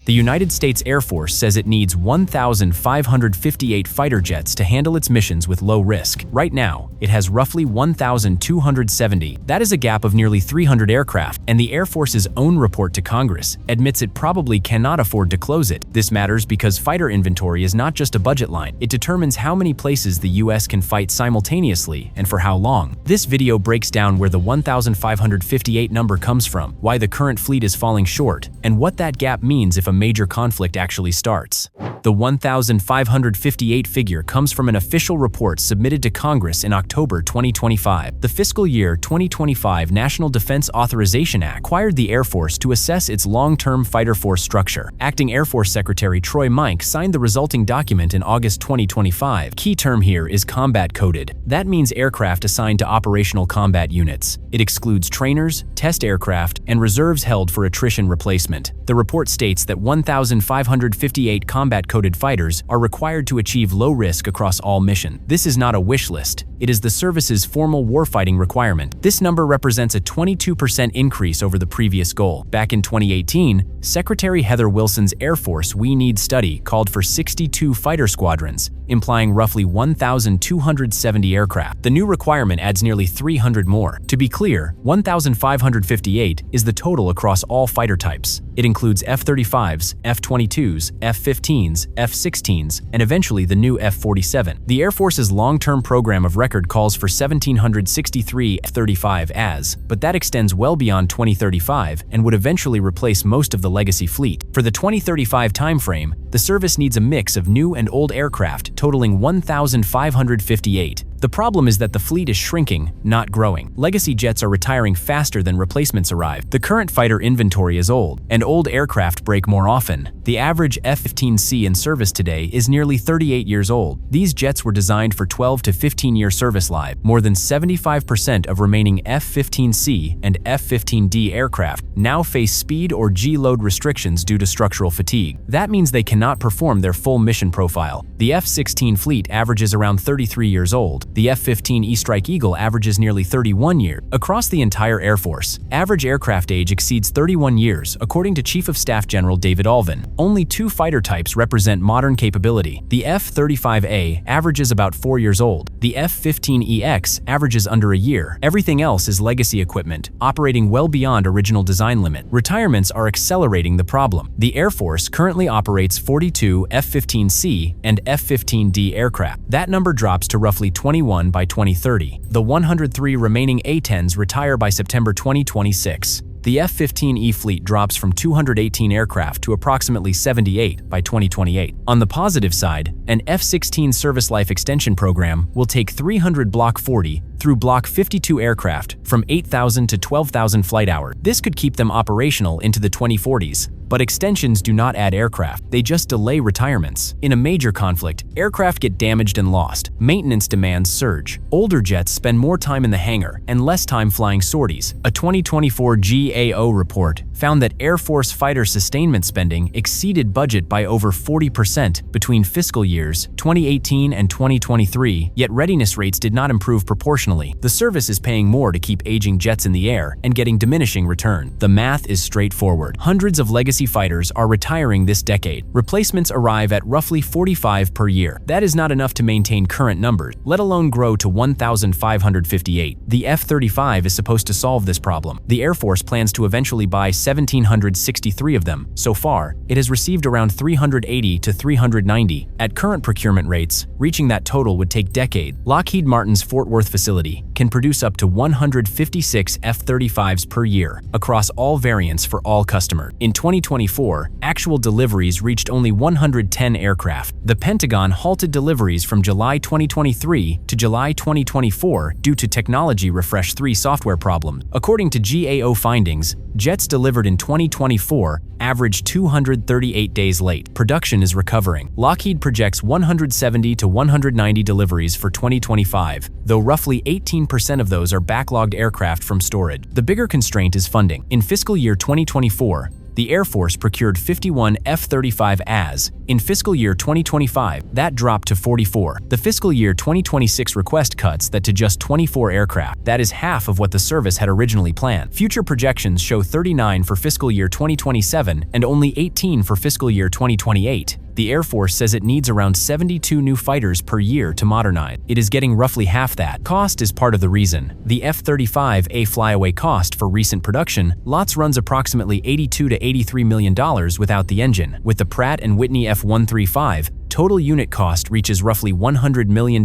The United States Air Force says it needs 1,558 fighter jets to handle its missions with low risk. Right now, it has roughly 1,270. That is a gap of nearly 300 aircraft, and the Air Force's own report to Congress admits it probably cannot afford to close it. This matters because fighter inventory is not just a budget line. It determines how many places the US can fight simultaneously and for how long. This video breaks down where the 1,558 number comes from, why the current fleet is falling short, and what that gap means if a major conflict actually starts. The 1,558 figure comes from an official report submitted to Congress in October 2025. The fiscal year 2025 National Defense Authorization Act required the Air Force to assess its long-term fighter force structure. Acting Air Force Secretary Troy Mike signed the resulting document in August 2025. Key term here is combat coded. That means aircraft assigned to operational combat units. It excludes trainers, test aircraft, and reserves held for attrition replacement. The report states that 1,558 combat-coded fighters are required to achieve low risk across all missions. This is not a wish list. It is the service's formal warfighting requirement. This number represents a 22% increase over the previous goal. Back in 2018, Secretary Heather Wilson's Air Force We Need study called for 62 fighter squadrons, implying roughly 1,270 aircraft. The new requirement adds nearly 300 more. To be clear, 1,558 is the total across all fighter types. It includes F-35s, F-22s, F-15s, F-16s, and eventually the new F-47. The Air Force's long-term program of record calls for 1,763 F-35As, but that extends well beyond 2035 and would eventually replace most of the legacy fleet. For the 2035 timeframe, the service needs a mix of new and old aircraft totaling 1,558. The problem is that the fleet is shrinking, not growing. Legacy jets are retiring faster than replacements arrive. The current fighter inventory is old, and old aircraft break more often. The average F-15C in service today is nearly 38 years old. These jets were designed for 12 to 15-year service life. More than 75% of remaining F-15C and F-15D aircraft now face speed or G-load restrictions due to structural fatigue. That means they cannot perform their full mission profile. The F-16 fleet averages around 33 years old. The F-15E Strike Eagle averages nearly 31 years. Across the entire Air Force, average aircraft age exceeds 31 years, according to Chief of Staff General David Ulvin. Only 2 fighter types represent modern capability. The F-35A averages about 4 years old. The F-15EX averages under a year. Everything else is legacy equipment, operating well beyond original design limit. Retirements are accelerating the problem. The Air Force currently operates 42 F-15C and F-15D aircraft. That number drops to roughly 21 by 2030. The 103 remaining A-10s retire by September 2026. The F-15E fleet drops from 218 aircraft to approximately 78 by 2028. On the positive side, an F-16 service life extension program will take 300 Block 40 through Block 52 aircraft from 8,000 to 12,000 flight hours. This could keep them operational into the 2040s. But extensions do not add aircraft, they just delay retirements. In a major conflict, aircraft get damaged and lost. Maintenance demands surge. Older jets spend more time in the hangar and less time flying sorties. A 2024 GAO report found that Air Force fighter sustainment spending exceeded budget by over 40% between fiscal years 2018 and 2023, yet readiness rates did not improve proportionally. The service is paying more to keep aging jets in the air and getting diminishing return. The math is straightforward. Hundreds of legacy fighters are retiring this decade. Replacements arrive at roughly 45 per year. That is not enough to maintain current numbers, let alone grow to 1,558. The F-35 is supposed to solve this problem. The Air Force plans to eventually buy 1,763 of them. So far, it has received around 380 to 390. At current procurement rates, reaching that total would take decades. Lockheed Martin's Fort Worth facility can produce up to 156 F-35s per year across all variants for all customers. In 2024, actual deliveries reached only 110 aircraft. The Pentagon halted deliveries from July 2023 to July 2024 due to technology refresh 3 software problems. According to GAO findings, jets delivered in 2024 averaged 238 days late. Production is recovering. Lockheed projects 170 to 190 deliveries for 2025, though roughly 18% of those are backlogged aircraft from storage. The bigger constraint is funding. In fiscal year 2024, the Air Force procured 51 F-35As. In fiscal year 2025, that dropped to 44. The fiscal year 2026 request cuts that to just 24 aircraft. That is half of what the service had originally planned. Future projections show 39 for fiscal year 2027 and only 18 for fiscal year 2028. The Air Force says it needs around 72 new fighters per year to modernize. It is getting roughly half that. Cost is part of the reason. The F-35A flyaway cost for recent production lots runs approximately $82 to $83 million without the engine. With the Pratt & Whitney F-135, total unit cost reaches roughly $100 million.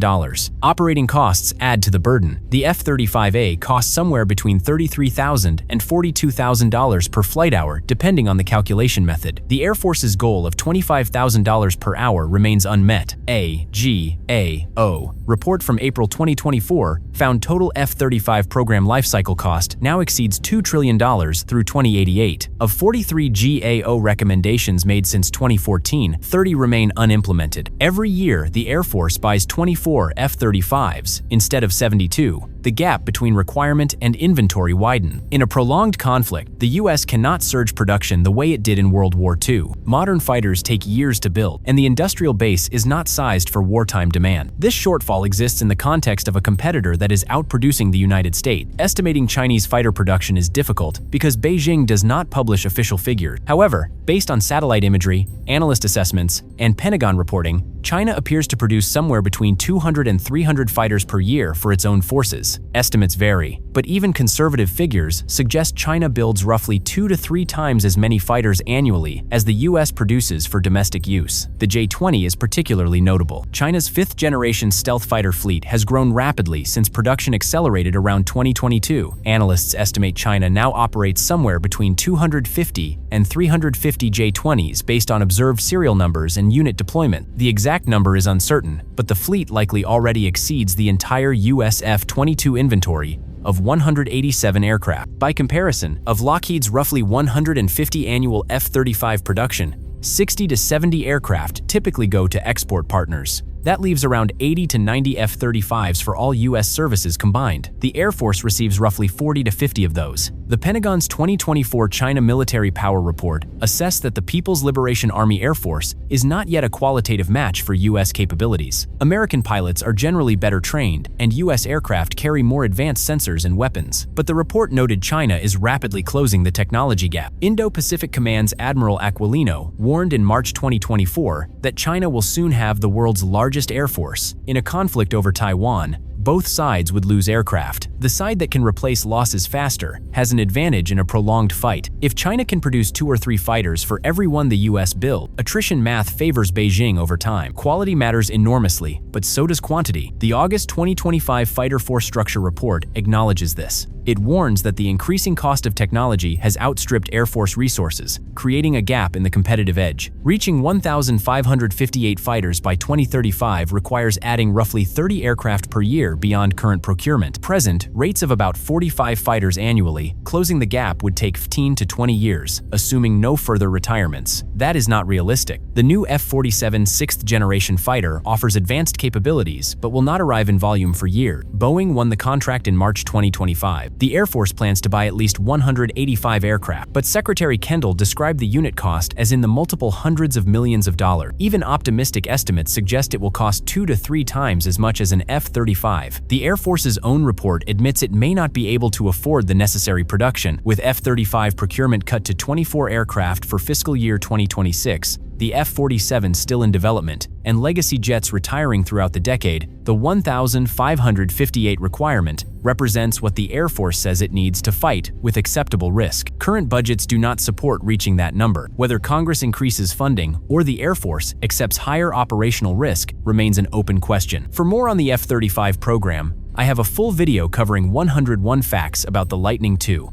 Operating costs add to the burden. The F-35A costs somewhere between $33,000 and $42,000 per flight hour, depending on the calculation method. The Air Force's goal of $25,000 per hour remains unmet. A GAO report from April 2024 found total F-35 program lifecycle cost now exceeds $2 trillion through 2088. Of 43 GAO recommendations made since 2014, 30 remain unimplemented. Every year, the Air Force buys 24 F-35s instead of 72. The gap between requirement and inventory widens. In a prolonged conflict, the U.S. cannot surge production the way it did in World War II. Modern fighters take years to build, and the industrial base is not sized for wartime demand. This shortfall exists in the context of a competitor that is outproducing the United States. Estimating Chinese fighter production is difficult because Beijing does not publish official figures. However, based on satellite imagery, analyst assessments, and Pentagon reporting, China appears to produce somewhere between 200 and 300 fighters per year for its own forces. Estimates vary, but even conservative figures suggest China builds roughly 2 to 3 times as many fighters annually as the U.S. produces for domestic use. The J-20 is particularly notable. China's fifth-generation stealth fighter fleet has grown rapidly since production accelerated around 2022. Analysts estimate China now operates somewhere between 250 and 350 J-20s based on observed serial numbers and unit deployment. The exact number is uncertain, but the fleet likely already exceeds the entire US F-22 inventory of 187 aircraft. By comparison, of Lockheed's roughly 150 annual F-35 production, 60 to 70 aircraft typically go to export partners. That leaves around 80 to 90 F-35s for all U.S. services combined. The Air Force receives roughly 40 to 50 of those. The Pentagon's 2024 China Military Power Report assessed that the People's Liberation Army Air Force is not yet a qualitative match for U.S. capabilities. American pilots are generally better trained, and U.S. aircraft carry more advanced sensors and weapons. But the report noted China is rapidly closing the technology gap. Indo-Pacific Command's Admiral Aquilino warned in March 2024 that China will soon have the world's largest air force. In a conflict over Taiwan, both sides would lose aircraft. The side that can replace losses faster has an advantage in a prolonged fight. If China can produce 2 or 3 fighters for every one the US builds, attrition math favors Beijing over time. Quality matters enormously, but so does quantity. The August 2025 Fighter Force Structure Report acknowledges this. It warns that the increasing cost of technology has outstripped Air Force resources, creating a gap in the competitive edge. Reaching 1,558 fighters by 2035 requires adding roughly 30 aircraft per year beyond current procurement. Present rates of about 45 fighters annually, closing the gap would take 15 to 20 years, assuming no further retirements. That is not realistic. The new F-47 sixth-generation fighter offers advanced capabilities but will not arrive in volume for years. Boeing won the contract in March 2025. The Air Force plans to buy at least 185 aircraft, but Secretary Kendall described the unit cost as in the multiple hundreds of millions of dollars. Even optimistic estimates suggest it will cost 2 to 3 times as much as an F-35. The Air Force's own report admits it may not be able to afford the necessary production. With F-35 procurement cut to 24 aircraft for fiscal year 2026, the F-47 still in development, and legacy jets retiring throughout the decade, the 1,558 requirement represents what the Air Force says it needs to fight with acceptable risk. Current budgets do not support reaching that number. Whether Congress increases funding or the Air Force accepts higher operational risk remains an open question. For more on the F-35 program, I have a full video covering 101 facts about the Lightning II.